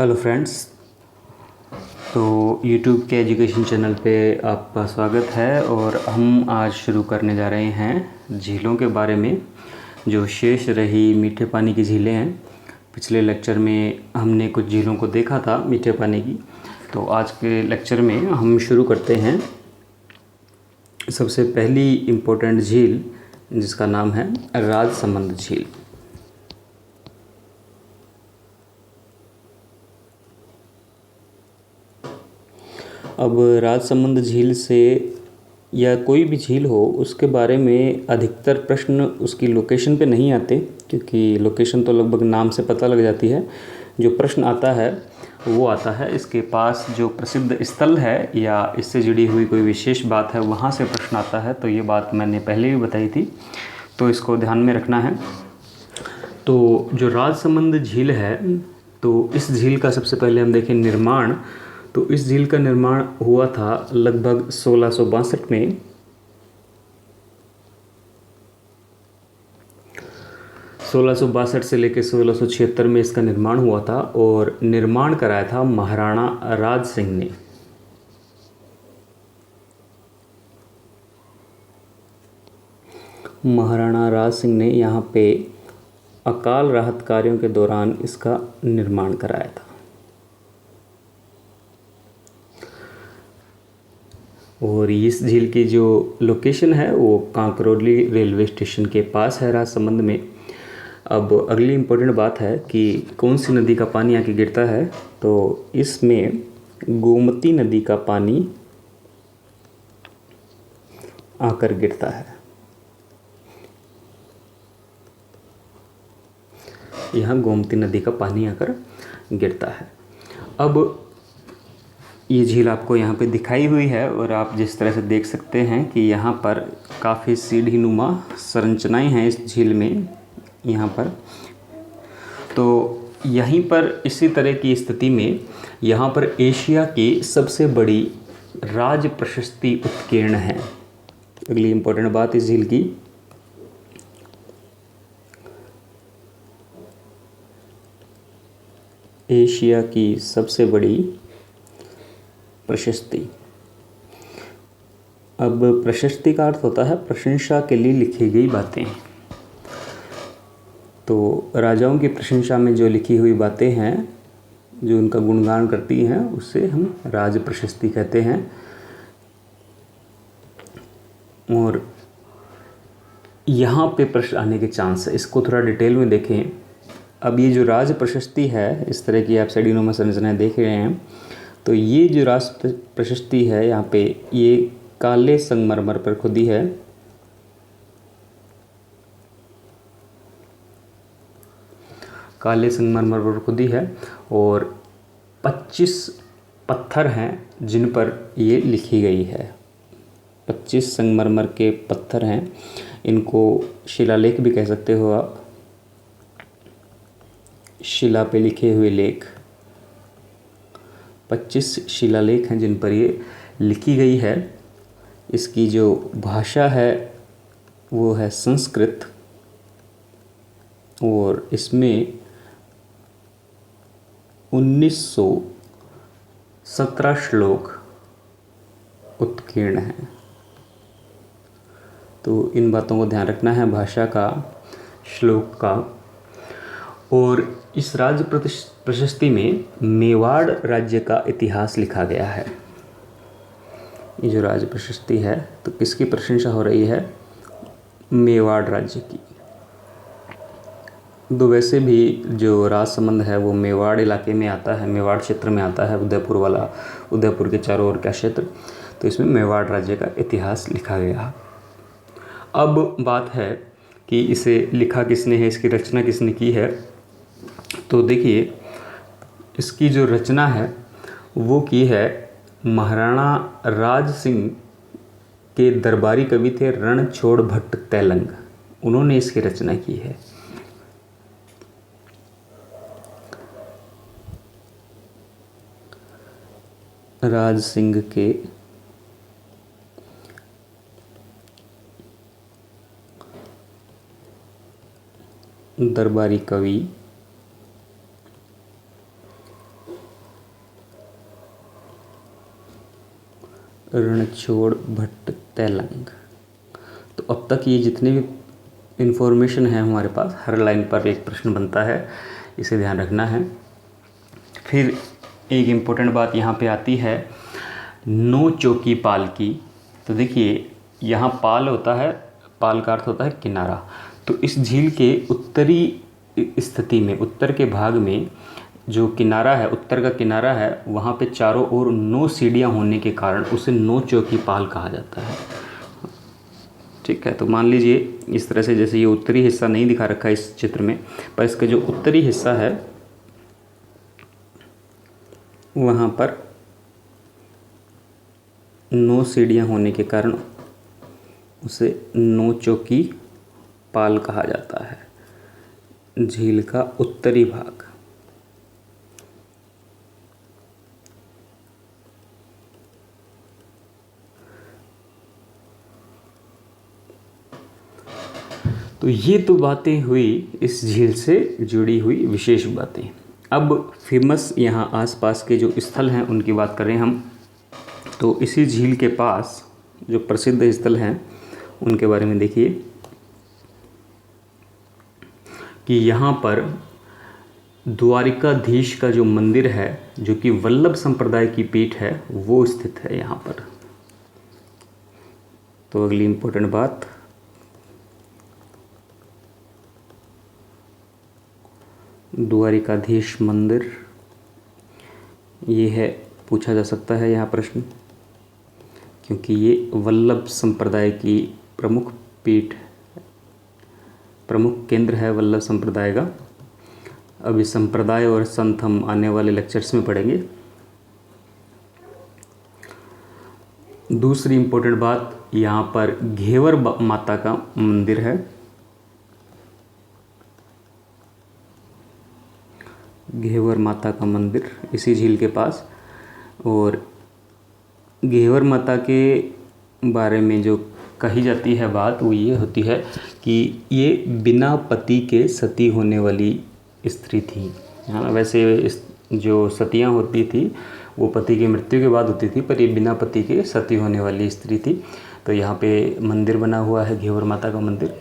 Hello friends. तो YouTube के education channel पे आपका स्वागत है और हम आज शुरू करने जा रहे हैं झीलों के बारे में। जो शेष रही मीठे पानी की झीलें हैं, पिछले लेक्चर में हमने कुछ झीलों को देखा था मीठे पानी की। तो आज के लेक्चर में हम शुरू करते हैं सबसे पहली इम्पोर्टेंट झील, जिसका नाम है राजसमंद झील। अब राजसमंद झील से या कोई भी झील हो, उसके बारे में अधिकतर प्रश्न उसकी लोकेशन पे नहीं आते, क्योंकि लोकेशन तो लगभग नाम से पता लग जाती है। जो प्रश्न आता है वो आता है इसके पास जो प्रसिद्ध स्थल है या इससे जुड़ी हुई कोई विशेष बात है, वहाँ से प्रश्न आता है। तो ये बात मैंने पहले भी बताई थी, तो इसको ध्यान में रखना है। तो जो राजसमंद झील है, तो इस झील का सबसे पहले हम देखें निर्माण। तो इस झील का निर्माण हुआ था लगभग 1662 में। 1662 से लेकर 1676 में इसका निर्माण हुआ था और निर्माण कराया था महाराणा राज सिंह ने। महाराणा राज सिंह ने यहाँ पे अकाल राहत कार्यों के दौरान इसका निर्माण कराया था। और इस झील की जो लोकेशन है वो कांकरोली रेलवे स्टेशन के पास है राजसमंद में। अब अगली इम्पोर्टेंट बात है कि कौन सी नदी का पानी आके गिरता है। तो इसमें गोमती नदी का पानी आकर गिरता है। यहाँ गोमती नदी का पानी आकर गिरता है। अब ये झील आपको यहाँ पे दिखाई हुई है और आप जिस तरह से देख सकते हैं कि यहाँ पर काफ़ी सीढ़ी नुमा संरचनाएं हैं इस झील में। यहाँ पर तो यहीं पर इसी तरह की स्थिति में यहाँ पर एशिया की सबसे बड़ी राज प्रशस्ति उत्कीर्ण है। अगली इम्पोर्टेंट बात इस झील की, एशिया की सबसे बड़ी प्रशस्ति। अब प्रशस्ति का अर्थ होता है प्रशंसा के लिए लिखी गई बातें। तो राजाओं की प्रशंसा में जो लिखी हुई बातें हैं, जो उनका गुणगान करती हैं, उससे हम राज प्रशस्ति कहते हैं। और यहाँ पे प्रश्न आने के चांस है, इसको थोड़ा डिटेल में देखें। अब ये जो राज प्रशस्ति है, इस तरह की आप सीढ़ीनुमा संरचनाएं देख रहे हैं। तो ये जो राज प्रशस्ति है, यहाँ पे ये काले संगमरमर पर खुदी है। काले संगमरमर पर खुदी है और 25 पत्थर हैं जिन पर ये लिखी गई है। 25 संगमरमर के पत्थर हैं, इनको शिलालेख भी कह सकते हो आप। शिला पे लिखे हुए लेख 25 शिलालेख हैं जिन पर ये लिखी गई है। इसकी जो भाषा है वो है संस्कृत और इसमें 1917 श्लोक उत्कीर्ण हैं। तो इन बातों को ध्यान रखना है, भाषा का, श्लोक का। और इस राज्य प्रशस्ति में मेवाड़ राज्य का इतिहास लिखा गया है। ये जो राज्य प्रशस्ति है, तो किसकी प्रशंसा हो रही है? मेवाड़ राज्य की। तो वैसे भी जो राजसमंद है वो मेवाड़ इलाके में आता है, मेवाड़ क्षेत्र में आता है, उदयपुर वाला, उदयपुर के चारों ओर का क्षेत्र। तो इसमें मेवाड़ राज्य का इतिहास लिखा गया। अब बात है कि इसे लिखा किसने है, इसकी रचना किसने की है। तो देखिए, इसकी जो रचना है वो की है महाराणा राज सिंह के दरबारी कवि थे रणछोड़ भट्ट तैलंग। उन्होंने इसकी रचना की है। राज सिंह के दरबारी कवि रणछोड़ भट्ट तैलंग। तो अब तक ये जितने भी इन्फॉर्मेशन है हमारे पास, हर लाइन पर एक प्रश्न बनता है, इसे ध्यान रखना है। फिर एक इम्पोर्टेंट बात यहाँ पे आती है, नो चौकी पाल की। तो देखिए यहाँ पाल होता है, पाल का अर्थ होता है किनारा। तो इस झील के उत्तरी स्थिति में, उत्तर के भाग में जो किनारा है, उत्तर का किनारा है, वहाँ पे चारों ओर 9 सीढ़ियाँ होने के कारण उसे नो चौकी पाल कहा जाता है। ठीक है, तो मान लीजिए इस तरह से, जैसे ये उत्तरी हिस्सा नहीं दिखा रखा है इस चित्र में, पर इसका जो उत्तरी हिस्सा है वहाँ पर 9 सीढ़ियाँ होने के कारण उसे नो चौकी पाल कहा जाता है, झील का उत्तरी भाग। तो ये तो बातें हुई इस झील से जुड़ी हुई विशेष बातें। अब फेमस यहाँ आसपास के जो स्थल हैं उनकी बात करें हम, तो इसी झील के पास जो प्रसिद्ध स्थल हैं उनके बारे में देखिए कि यहाँ पर द्वारिकाधीश का जो मंदिर है, जो कि वल्लभ संप्रदाय की पीठ है, वो स्थित है यहाँ पर। तो अगली इम्पोर्टेंट बात, द्वारिकाधीश मंदिर, ये है, पूछा जा सकता है यहाँ प्रश्न, क्योंकि ये वल्लभ संप्रदाय की प्रमुख पीठ, प्रमुख केंद्र है वल्लभ संप्रदाय का। अभी संप्रदाय और संत हम आने वाले लेक्चर्स में पढ़ेंगे। दूसरी इम्पोर्टेंट बात, यहाँ पर घेवर माता का मंदिर है। घेवर माता का मंदिर इसी झील के पास। और घेवर माता के बारे में जो कही जाती है बात, वो ये होती है कि ये बिना पति के सती होने वाली स्त्री थी। हाँ, वैसे इस जो सतियाँ होती थी वो पति की मृत्यु के बाद होती थी, पर ये बिना पति के सती होने वाली स्त्री थी। तो यहाँ पे मंदिर बना हुआ है, घेवर माता का मंदिर।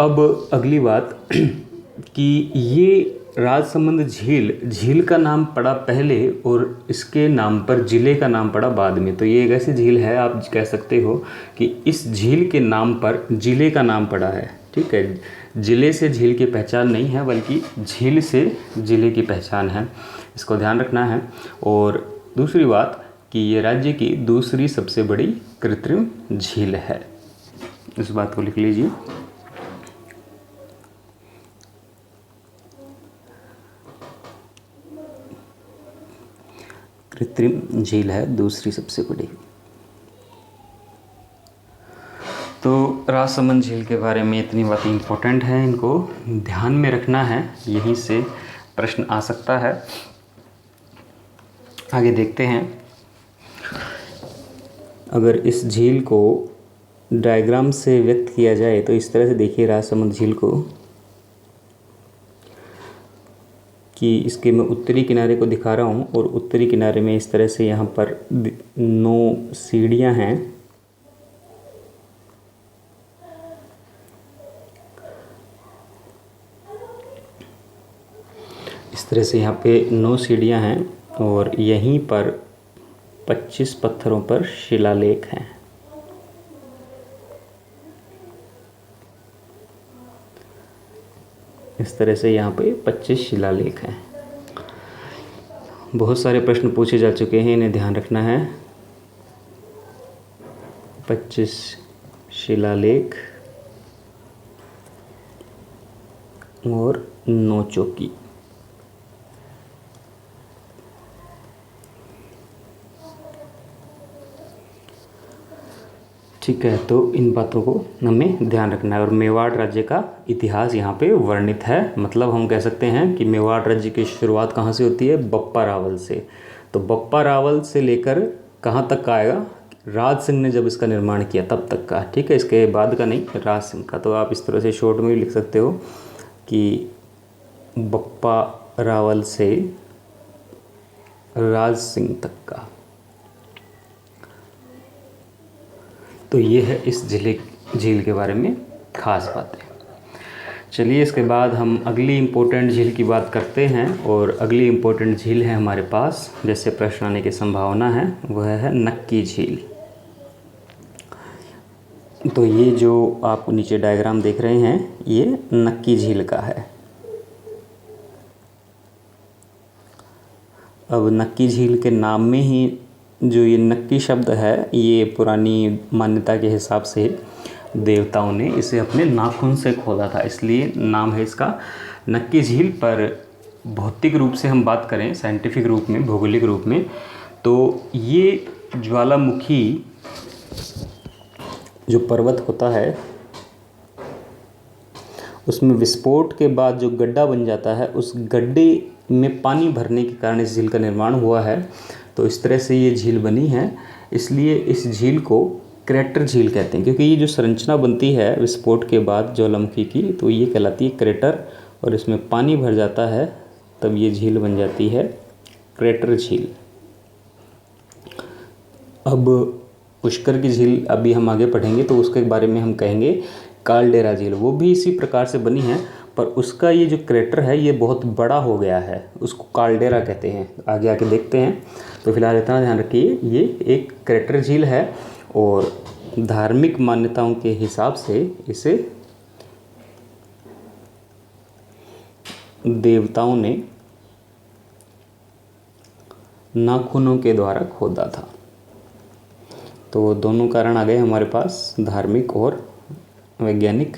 अब अगली बात कि ये राजसमंद झील का नाम पड़ा पहले और इसके नाम पर ज़िले का नाम पड़ा बाद में। तो ये एक ऐसी झील है, आप कह सकते हो कि इस झील के नाम पर ज़िले का नाम पड़ा है। ठीक है, ज़िले से झील की पहचान नहीं है, बल्कि झील से ज़िले की पहचान है, इसको ध्यान रखना है। और दूसरी बात कि ये राज्य की दूसरी सबसे बड़ी कृत्रिम झील है, इस बात को लिख लीजिए। कृत्रिम झील है दूसरी सबसे बड़ी। तो राजसमंद झील के बारे में इतनी बातें इम्पोर्टेंट हैं, इनको ध्यान में रखना है, यहीं से प्रश्न आ सकता है। आगे देखते हैं, अगर इस झील को डायग्राम से व्यक्त किया जाए तो इस तरह से देखिए राजसमंद झील को, कि इसके मैं उत्तरी किनारे को दिखा रहा हूँ और उत्तरी किनारे में इस तरह से यहाँ पर 9 सीढ़ियाँ हैं। इस तरह से यहाँ पे 9 सीढ़ियाँ हैं और यहीं पर 25 पत्थरों पर शिलालेख हैं। इस तरह से यहाँ पे 25 शिलालेख हैं। बहुत सारे प्रश्न पूछे जा चुके हैं, इन्हें ध्यान रखना है। 25 शिलालेख और 9 चौकी। ठीक है, तो इन बातों को हमें ध्यान रखना है। और मेवाड़ राज्य का इतिहास यहाँ पे वर्णित है, मतलब हम कह सकते हैं कि मेवाड़ राज्य की शुरुआत कहाँ से होती है, बप्पा रावल से। तो बप्पा रावल से लेकर कहाँ तक का आएगा, राज सिंह ने जब इसका निर्माण किया तब तक का। ठीक है, इसके बाद का नहीं, राज सिंह का। तो आप इस तरह से शॉर्ट में भी लिख सकते हो कि बप्पा रावल से राज सिंह तक का। तो ये है इस झील के बारे में ख़ास बातें। चलिए इसके बाद हम अगली इम्पोर्टेंट झील की बात करते हैं, और अगली इम्पोर्टेंट झील है हमारे पास, जैसे प्रश्न आने की संभावना है, वह है नक्की झील। तो ये जो आप नीचे डायग्राम देख रहे हैं, ये नक्की झील का है। अब नक्की झील के नाम में ही जो ये नक्की शब्द है, ये पुरानी मान्यता के हिसाब से देवताओं ने इसे अपने नाखून से खोदा था, इसलिए नाम है इसका नक्की झील। पर भौतिक रूप से हम बात करें, साइंटिफिक रूप में, भौगोलिक रूप में, तो ये ज्वालामुखी जो पर्वत होता है, उसमें विस्फोट के बाद जो गड्ढा बन जाता है, उस गड्ढे में पानी भरने के कारण इस झील का निर्माण हुआ है। तो इस तरह से ये झील बनी है, इसलिए इस झील को क्रेटर झील कहते हैं, क्योंकि ये जो संरचना बनती है विस्फोट के बाद ज्वालामुखी की, तो ये कहलाती है क्रेटर, और इसमें पानी भर जाता है तब ये झील बन जाती है क्रेटर झील। अब पुष्कर की झील अभी हम आगे पढ़ेंगे तो उसके बारे में हम कहेंगे कालडेरा झील। वो भी इसी प्रकार से बनी है, पर उसका ये जो क्रेटर है ये बहुत बड़ा हो गया है, उसको कालडेरा कहते हैं। आगे आके देखते हैं, तो फिलहाल इतना ध्यान रखिए, ये एक क्रेटर झील है, और धार्मिक मान्यताओं के हिसाब से इसे देवताओं ने नाखूनों के द्वारा खोदा था। तो दोनों कारण आ गए हमारे पास, धार्मिक और वैज्ञानिक।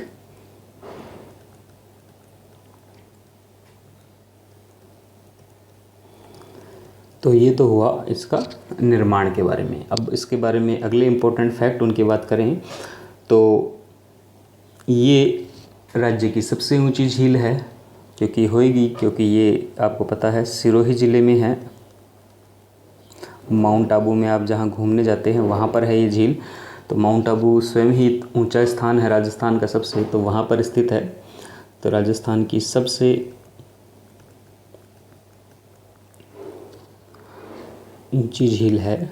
तो ये तो हुआ इसका निर्माण के बारे में। अब इसके बारे में अगले इम्पोर्टेंट फैक्ट उनकी बात करें तो ये राज्य की सबसे ऊंची झील है, क्योंकि ये आपको पता है सिरोही ज़िले में है। माउंट आबू में आप जहाँ घूमने जाते हैं वहाँ पर है ये झील। तो माउंट आबू स्वयं ही ऊंचा स्थान है राजस्थान का सबसे, तो वहाँ पर स्थित है। तो राजस्थान की सबसे ऊंची झील है,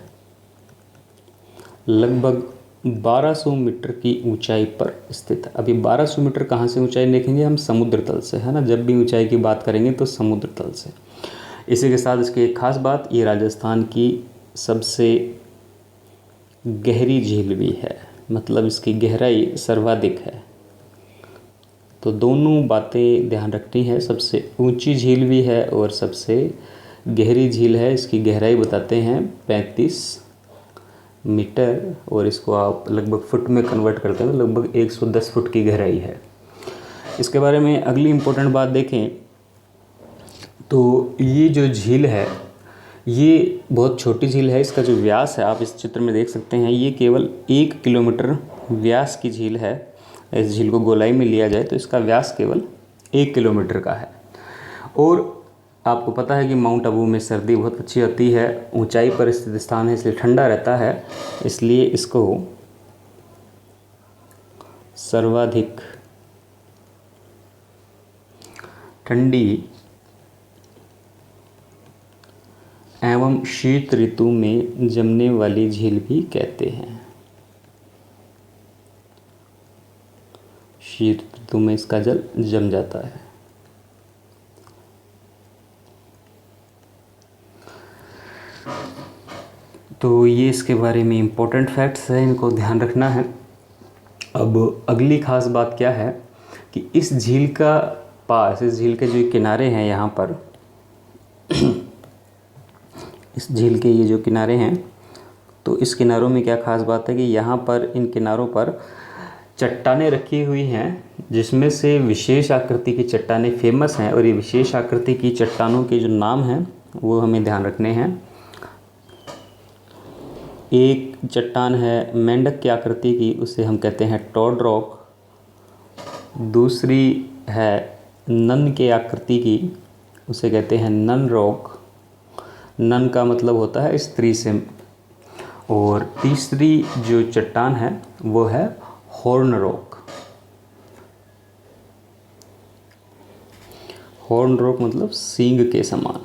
लगभग 1200 मीटर की ऊंचाई पर स्थित है। अभी 1200 मीटर कहाँ से ऊंचाई देखेंगे हम? समुद्र तल से, है ना। जब भी ऊंचाई की बात करेंगे तो समुद्र तल से। इसी के साथ इसकी एक खास बात, ये राजस्थान की सबसे गहरी झील भी है, मतलब इसकी गहराई सर्वाधिक है। तो दोनों बातें ध्यान रखनी है, सबसे ऊंची झील भी है और सबसे गहरी झील है। इसकी गहराई बताते हैं 35 मीटर, और इसको आप लगभग फुट में कन्वर्ट करते हैं तो लगभग 110 फुट की गहराई है। इसके बारे में अगली इम्पोर्टेंट बात देखें तो ये जो झील है ये बहुत छोटी झील है। इसका जो व्यास है आप इस चित्र में देख सकते हैं, ये केवल 1 किलोमीटर व्यास की झील है। इस झील को गोलाई में लिया जाए तो इसका व्यास केवल 1 किलोमीटर का है। और आपको पता है कि माउंट आबू में सर्दी बहुत अच्छी होती है, ऊंचाई पर स्थित स्थान है इसलिए ठंडा रहता है, इसलिए इसको सर्वाधिक ठंडी एवं शीत ऋतु में जमने वाली झील भी कहते हैं। शीत ऋतु में इसका जल जम जाता है। तो ये इसके बारे में इम्पोर्टेंट फैक्ट्स हैं, इनको ध्यान रखना है। अब अगली खास बात क्या है कि इस झील के जो किनारे हैं यहाँ पर इस झील के ये जो किनारे हैं, तो इस किनारों में क्या खास बात है कि यहाँ पर इन किनारों पर चट्टानें रखी हुई हैं, जिसमें से विशेष आकृति की चट्टानें फेमस हैं। और ये विशेष आकृति की चट्टानों के जो नाम हैं वो हमें ध्यान रखने हैं। एक चट्टान है मेंढक की आकृति की, उसे हम कहते हैं टॉड रॉक। दूसरी है नन के आकृति की, उसे कहते हैं नन रॉक। नन का मतलब होता है स्त्री से। और तीसरी जो चट्टान है वो है हॉर्न रॉक। हॉर्न रॉक मतलब सींग के समान।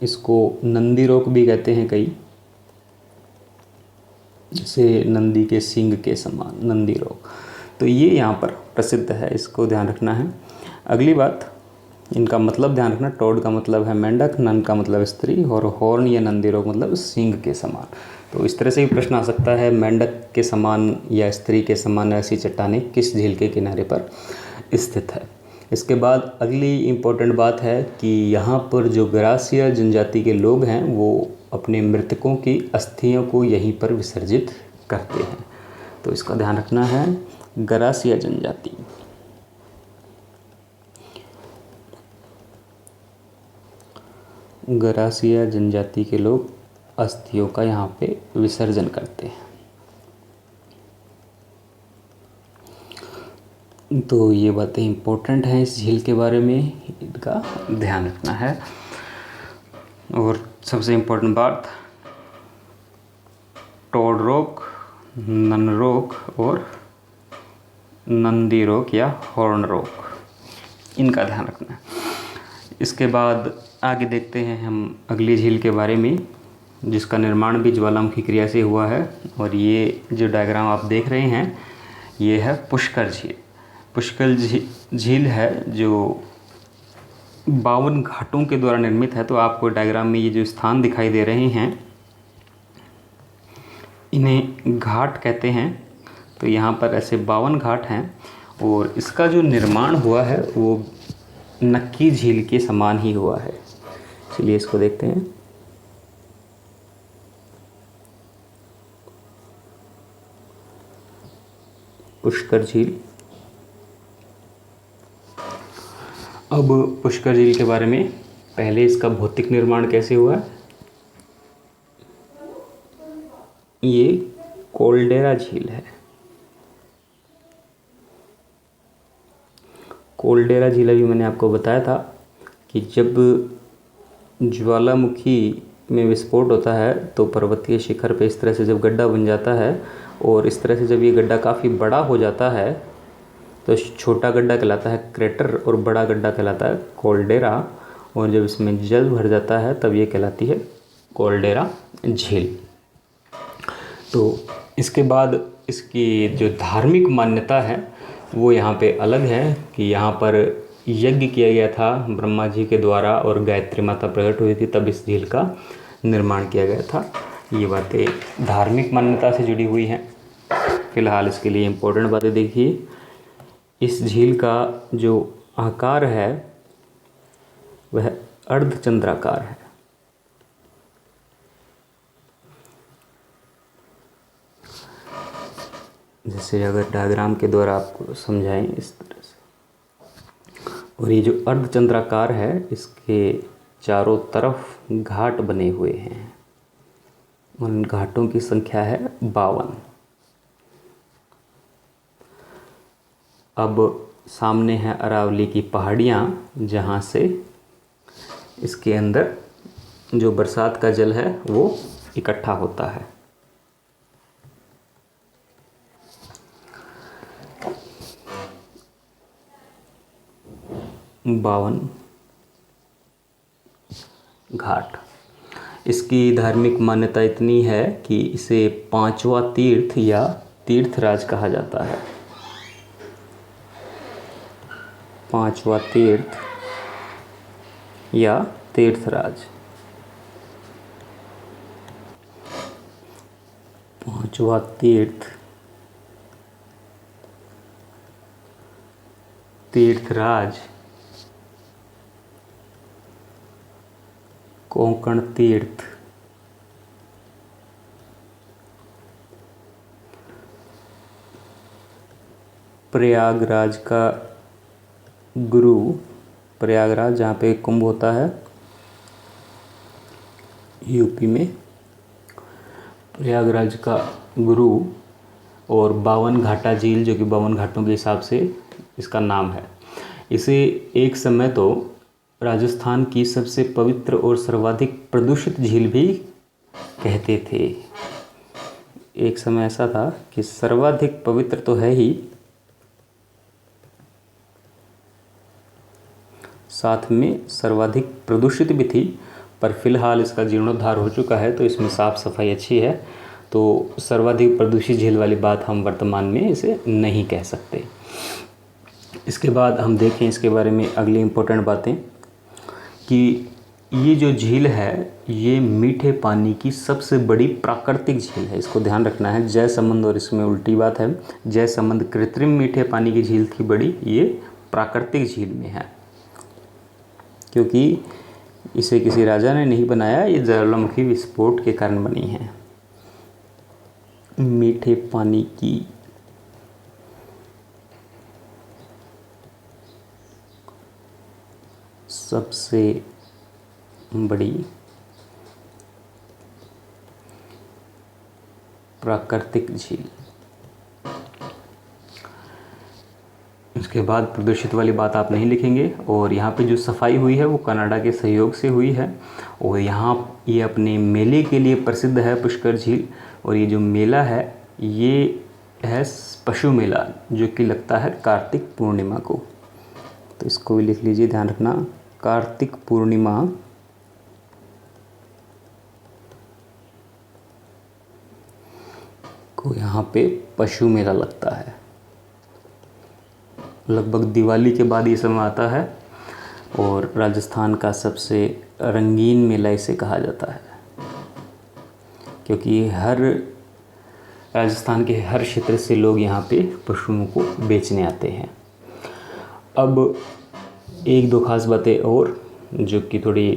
इसको नंदी रॉक भी कहते हैं कई। जैसे नंदी के सींग के समान, नंदी रोग। तो ये यहाँ पर प्रसिद्ध है, इसको ध्यान रखना है। अगली बात, इनका मतलब ध्यान रखना। टोड का मतलब है मेंढक, नन का मतलब स्त्री, और हॉर्न या नंदी रोग मतलब सींग के समान। तो इस तरह से भी प्रश्न आ सकता है, मेंढक के समान या स्त्री के समान ऐसी चट्टानें किस झील के किनारे पर स्थित है। इसके बाद अगली इम्पोर्टेंट बात है कि यहाँ पर जो गरासिया जनजाति के लोग हैं वो अपने मृतकों की अस्थियों को यहीं पर विसर्जित करते हैं। तो इसका ध्यान रखना है, गरासिया जनजाति। गरासिया जनजाति के लोग अस्थियों का यहाँ पे विसर्जन करते हैं। तो ये बातें इम्पोर्टेंट हैं इस झील के बारे में, इनका ध्यान रखना है। और सबसे इम्पोर्टेंट बात, टोड रोग, नन रोग और नंदी रोग या हॉर्न रोग, इनका ध्यान रखना है। इसके बाद आगे देखते हैं हम अगली झील के बारे में, जिसका निर्माण भी ज्वालामुखी क्रिया से हुआ है। और ये जो डायग्राम आप देख रहे हैं, ये है पुष्कर झील। पुष्कर झील है जो 52 घाटों के द्वारा निर्मित है। तो आपको डायग्राम में ये जो स्थान दिखाई दे रहे हैं, इन्हें घाट कहते हैं। तो यहाँ पर ऐसे 52 घाट हैं, और इसका जो निर्माण हुआ है वो नक्की झील के समान ही हुआ है। चलिए इसको देखते हैं। पुष्कर झील। अब पुष्कर झील के बारे में, पहले इसका भौतिक निर्माण कैसे हुआ। ये कोल्डेरा झील है। कोल्डेरा झील अभी मैंने आपको बताया था कि जब ज्वालामुखी में विस्फोट होता है तो पर्वतीय शिखर पे इस तरह से जब गड्ढा बन जाता है, और इस तरह से जब ये गड्ढा काफ़ी बड़ा हो जाता है तो छोटा गड्ढा कहलाता है क्रेटर और बड़ा गड्ढा कहलाता है कोल्डेरा। और जब इसमें जल भर जाता है तब ये कहलाती है कोल्डेरा झील। तो इसके बाद इसकी जो धार्मिक मान्यता है वो यहाँ पे अलग है कि यहाँ पर यज्ञ किया गया था ब्रह्मा जी के द्वारा, और गायत्री माता प्रकट हुई थी, तब इस झील का निर्माण किया गया था। ये बातें धार्मिक मान्यता से जुड़ी हुई हैं। फिलहाल इसके लिए इम्पोर्टेंट बातें देखिए। इस झील का जो आकार है वह अर्धचंद्राकार है। जैसे अगर डायग्राम के द्वारा आपको समझाएं इस तरह से। और ये जो अर्धचंद्राकार है, इसके चारों तरफ घाट बने हुए हैं। उन घाटों की संख्या है 52। अब सामने है अरावली की पहाड़ियाँ, जहाँ से इसके अंदर जो बरसात का जल है वो इकट्ठा होता है। बावन घाट। इसकी धार्मिक मान्यता इतनी है कि इसे 5वां तीर्थ या तीर्थराज कहा जाता है। 5वां तीर्थ या तीर्थराज। 5वां तीर्थ, तीर्थराज, कोंकण तीर्थ, प्रयागराज का गुरु, प्रयागराज जहाँ पे कुंभ होता है यूपी में, प्रयागराज का गुरु, और 52 घाटा झील जो कि 52 घाटों के हिसाब से इसका नाम है। इसे एक समय तो राजस्थान की सबसे पवित्र और सर्वाधिक प्रदूषित झील भी कहते थे। एक समय ऐसा था कि सर्वाधिक पवित्र तो है ही, साथ में सर्वाधिक प्रदूषित भी थी, पर फिलहाल इसका जीर्णोद्धार हो चुका है तो इसमें साफ़ सफाई अच्छी है। तो सर्वाधिक प्रदूषित झील वाली बात हम वर्तमान में इसे नहीं कह सकते। इसके बाद हम देखें इसके बारे में अगली इम्पोर्टेंट बातें कि ये जो झील है ये मीठे पानी की सबसे बड़ी प्राकृतिक झील है। इसको ध्यान रखना है, जयसमंद और इसमें उल्टी बात है। जयसमंद कृत्रिम मीठे पानी की झील थी बड़ी, ये प्राकृतिक झील में है क्योंकि इसे किसी राजा ने नहीं बनाया, ये ज्वालामुखी विस्फोट के कारण बनी है। मीठे पानी की सबसे बड़ी प्राकृतिक झील। उसके बाद प्रदूषित वाली बात आप नहीं लिखेंगे। और यहाँ पे जो सफाई हुई है वो कनाडा के सहयोग से हुई है। और यहाँ ये अपने मेले के लिए प्रसिद्ध है पुष्कर झील। और ये जो मेला है ये है पशु मेला, जो कि लगता है कार्तिक पूर्णिमा को। तो इसको भी लिख लीजिए, ध्यान रखना, कार्तिक पूर्णिमा को यहाँ पे पशु मेला लगता है। लगभग दिवाली के बाद ये समय आता है और राजस्थान का सबसे रंगीन मेला इसे कहा जाता है क्योंकि हर राजस्थान के हर क्षेत्र से लोग यहाँ पे पशुओं को बेचने आते हैं। अब एक दो खास बातें और जो कि थोड़ी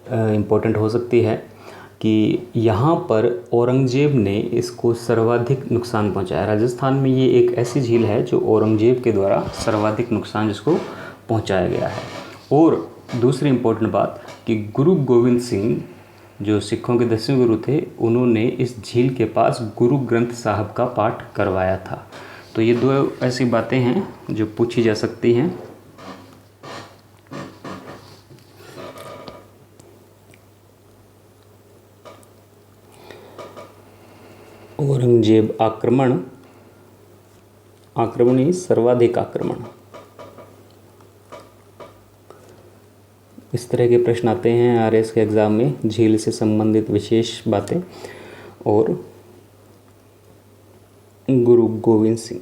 इम्पोर्टेंट हो सकती है कि यहाँ पर औरंगजेब ने इसको सर्वाधिक नुकसान पहुँचाया। राजस्थान में ये एक ऐसी झील है जो औरंगजेब के द्वारा सर्वाधिक नुकसान जिसको पहुँचाया गया है। और दूसरी इम्पोर्टेंट बात कि गुरु गोविंद सिंह जो सिखों के 10वें गुरु थे, उन्होंने इस झील के पास गुरु ग्रंथ साहब का पाठ करवाया था। तो ये दो ऐसी बातें हैं जो पूछी जा सकती हैं। औरंगजेब आक्रमण ही सर्वाधिक आक्रमण, इस तरह के प्रश्न आते हैं आरएस के एग्ज़ाम में, झील से संबंधित विशेष बातें। और गुरु गोविंद सिंह,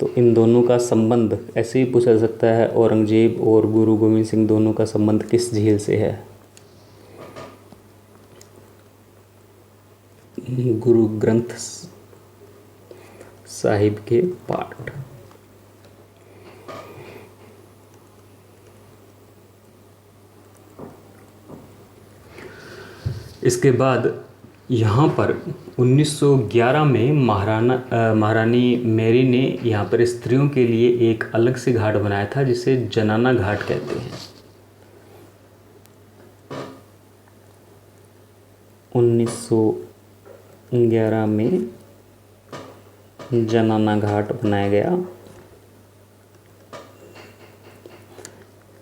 तो इन दोनों का संबंध ऐसे ही पूछा जा सकता है, औरंगजेब और गुरु गोविंद सिंह दोनों का संबंध किस झील से है? गुरु ग्रंथ साहिब के पाठ। इसके बाद यहाँ पर 1911 में महारानी मैरी ने यहाँ पर स्त्रियों के लिए एक अलग से घाट बनाया था जिसे जनाना घाट कहते हैं। 1911 में जनाना घाट बनाया गया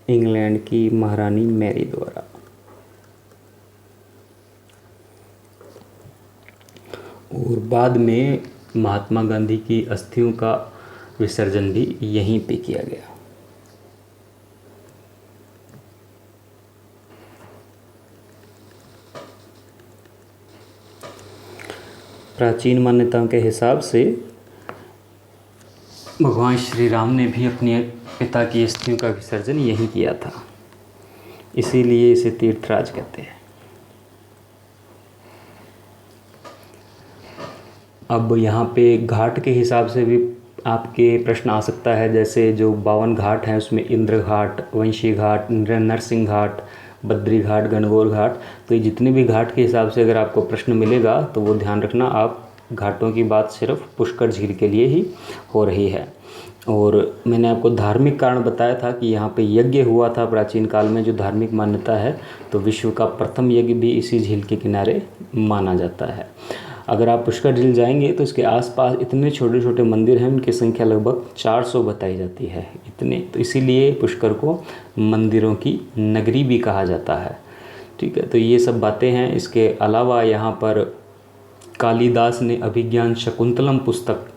इंग्लैंड की महारानी मैरी द्वारा। और बाद में महात्मा गांधी की अस्थियों का विसर्जन भी यहीं पे किया गया। प्राचीन मान्यताओं के हिसाब से भगवान श्री राम ने भी अपने पिता की अस्थियों का विसर्जन यहीं किया था, इसीलिए इसे तीर्थराज कहते हैं। अब यहाँ पे घाट के हिसाब से भी आपके प्रश्न आ सकता है, जैसे जो 52 घाट हैं उसमें इंद्र घाट, वंशी घाट, नरसिंह घाट, बद्री घाट, गणगौर घाट। तो ये जितने भी घाट के हिसाब से अगर आपको प्रश्न मिलेगा तो वो ध्यान रखना, आप घाटों की बात सिर्फ पुष्कर झील के लिए ही हो रही है। और मैंने आपको धार्मिक कारण बताया था कि यहाँ पे यज्ञ हुआ था प्राचीन काल में, जो धार्मिक मान्यता है, तो विश्व का प्रथम यज्ञ भी इसी झील के किनारे माना जाता है। अगर आप पुष्कर झील जाएंगे तो इसके आसपास इतने छोटे छोटे मंदिर हैं, उनकी संख्या लगभग 400 बताई जाती है, इतने। तो इसीलिए पुष्कर को मंदिरों की नगरी भी कहा जाता है। ठीक है, तो ये सब बातें हैं। इसके अलावा यहाँ पर कालिदास ने अभिज्ञान शकुंतलम पुस्तक,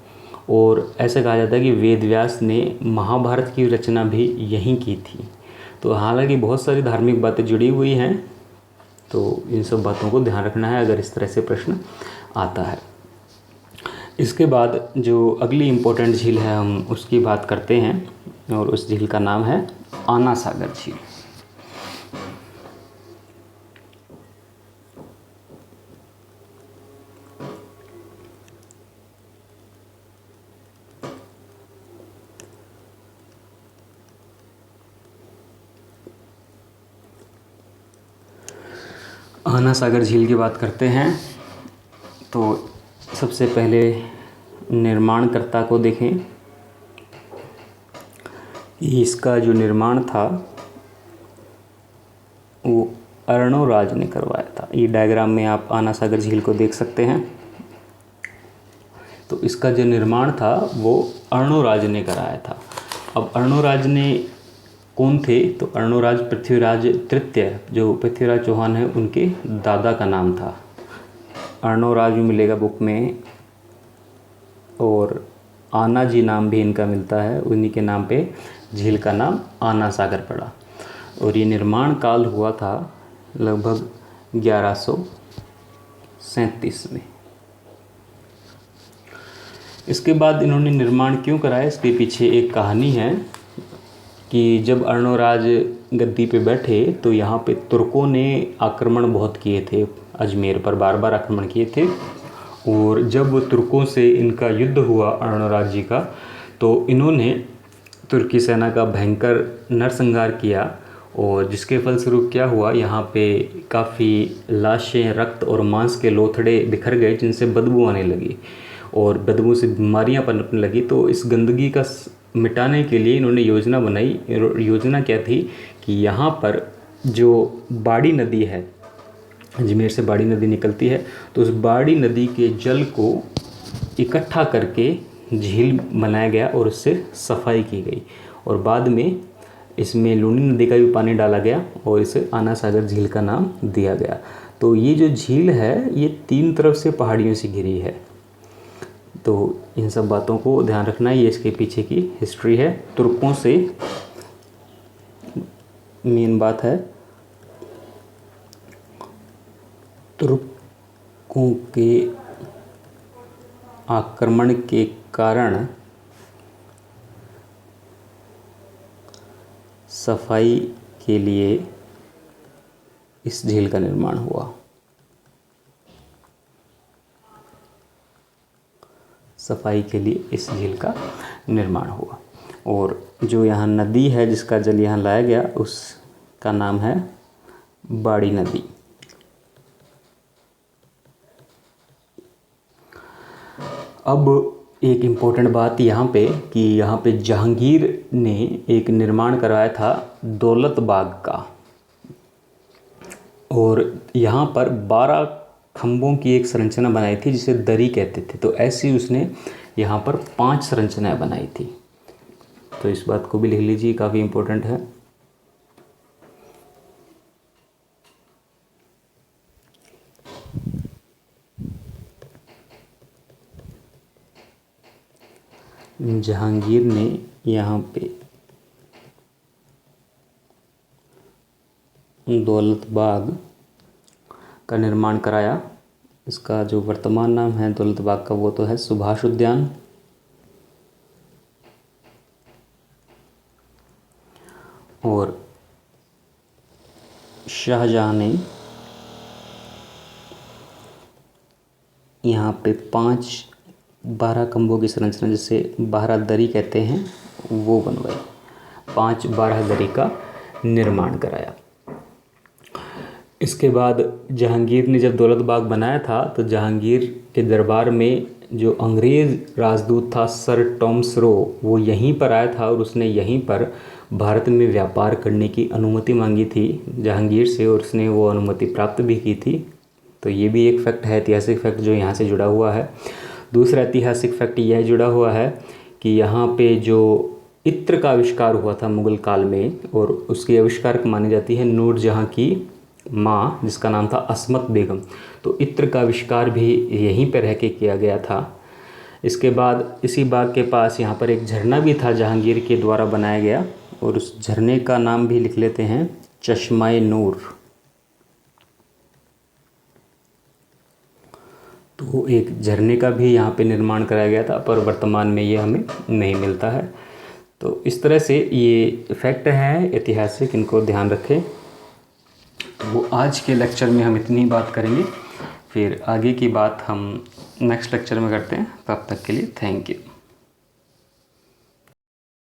और ऐसा कहा जाता है कि वेद व्यास ने महाभारत की रचना भी यहीं की थी। तो हालांकि बहुत सारी धार्मिक बातें जुड़ी हुई हैं, तो इन सब बातों को ध्यान रखना है अगर इस तरह से प्रश्न आता है। इसके बाद जो अगली इम्पोर्टेंट झील है हम उसकी बात करते हैं और उस झील का नाम है आना सागर झील। आना सागर झील की बात करते हैं तो सबसे पहले निर्माणकर्ता को देखें कि इसका जो निर्माण था वो अर्णोराज ने करवाया था। ये डायग्राम में आप आना सागर झील को देख सकते हैं। तो इसका जो निर्माण था वो अर्णोराज ने कराया था। अब अर्णोराज ने कौन थे? तो अर्णोराज पृथ्वीराज तृतीय, जो पृथ्वीराज चौहान है उनके दादा का नाम था। अर्णोराज भी मिलेगा बुक में और आना जी नाम भी इनका मिलता है। उन्हीं के नाम पे झील का नाम आना सागर पड़ा और ये निर्माण काल हुआ था लगभग 1137 में। इसके बाद इन्होंने निर्माण क्यों कराया, इसके पीछे एक कहानी है कि जब अर्णोराज गद्दी पे बैठे तो यहाँ पे तुर्कों ने आक्रमण बहुत किए थे, अजमेर पर बार बार आक्रमण किए थे। और जब तुर्कों से इनका युद्ध हुआ अर्णोराज जी का, तो इन्होंने तुर्की सेना का भयंकर नरसंहार किया और जिसके फलस्वरूप क्या हुआ, यहाँ पे काफ़ी लाशें, रक्त और मांस के लोथड़े बिखर गए जिनसे बदबू आने लगी और बदबू से बीमारियाँ पनपने लगी। तो इस गंदगी का मिटाने के लिए इन्होंने योजना बनाई। योजना क्या थी कि यहाँ पर जो बाड़ी नदी है, अजमेर से बाड़ी नदी निकलती है, तो उस बाड़ी नदी के जल को इकट्ठा करके झील बनाया गया और उससे सफाई की गई और बाद में इसमें लूनी नदी का भी पानी डाला गया और इसे आना सागर झील का नाम दिया गया। तो ये जो झील है ये 3 तरफ से पहाड़ियों से घिरी है। तो इन सब बातों को ध्यान रखना है। ये इसके पीछे की हिस्ट्री है। तुर्कों से मेन बात है, तुर्कों के आक्रमण के कारण सफाई के लिए इस झील का निर्माण हुआ। सफाई के लिए इस झील का निर्माण हुआ और जो यहाँ नदी है जिसका जल यहाँ लाया गया उसका नाम है बाड़ी नदी। अब एक इम्पोर्टेंट बात यहाँ पे कि यहाँ पे जहांगीर ने एक निर्माण करवाया था दौलत बाग का और यहाँ पर 12 खंभों की एक संरचना बनाई थी जिसे दरी कहते थे। तो ऐसी उसने यहाँ पर 5 संरचनाएं बनाई थी। तो इस बात को भी लिख लीजिए, काफ़ी इम्पोर्टेंट है। जहांगीर ने यहाँ पे दौलत बाग का निर्माण कराया। इसका जो वर्तमान नाम है दौलत बाग का वो तो है सुभाष उद्यान। और शाहजहां ने यहाँ पे 12 खंभों की संरचना जिसे 12 दरी कहते हैं वो बनवाई। 12 दरी का निर्माण कराया। इसके बाद जहांगीर ने जब दौलत बाग बनाया था तो जहांगीर के दरबार में जो अंग्रेज़ राजदूत था सर टॉमस रो वो यहीं पर आया था और उसने यहीं पर भारत में व्यापार करने की अनुमति मांगी थी जहांगीर से और उसने वो अनुमति प्राप्त भी की थी। तो ये भी एक फैक्ट है, ऐतिहासिक फैक्ट जो यहाँ से जुड़ा हुआ है। दूसरा ऐतिहासिक फैक्ट यह जुड़ा हुआ है कि यहाँ पे जो इत्र का आविष्कार हुआ था मुग़ल काल में और उसकी आविष्कारक मानी जाती है नूरजहाँ की माँ जिसका नाम था अस्मत बेगम। तो इत्र का आविष्कार भी यहीं पर रह के किया गया था। इसके बाद इसी बाग के पास यहाँ पर एक झरना भी था जहांगीर के द्वारा बनाया गया और उस झरने का नाम भी लिख लेते हैं चश्माए नूर। तो एक झरने का भी यहाँ पे निर्माण कराया गया था, पर वर्तमान में ये हमें नहीं मिलता है। तो इस तरह से ये फैक्ट हैं ऐतिहासिक, इनको ध्यान रखें। वो आज के लेक्चर में हम इतनी बात करेंगे, फिर आगे की बात हम नेक्स्ट लेक्चर में करते हैं। तब तक के लिए थैंक यू।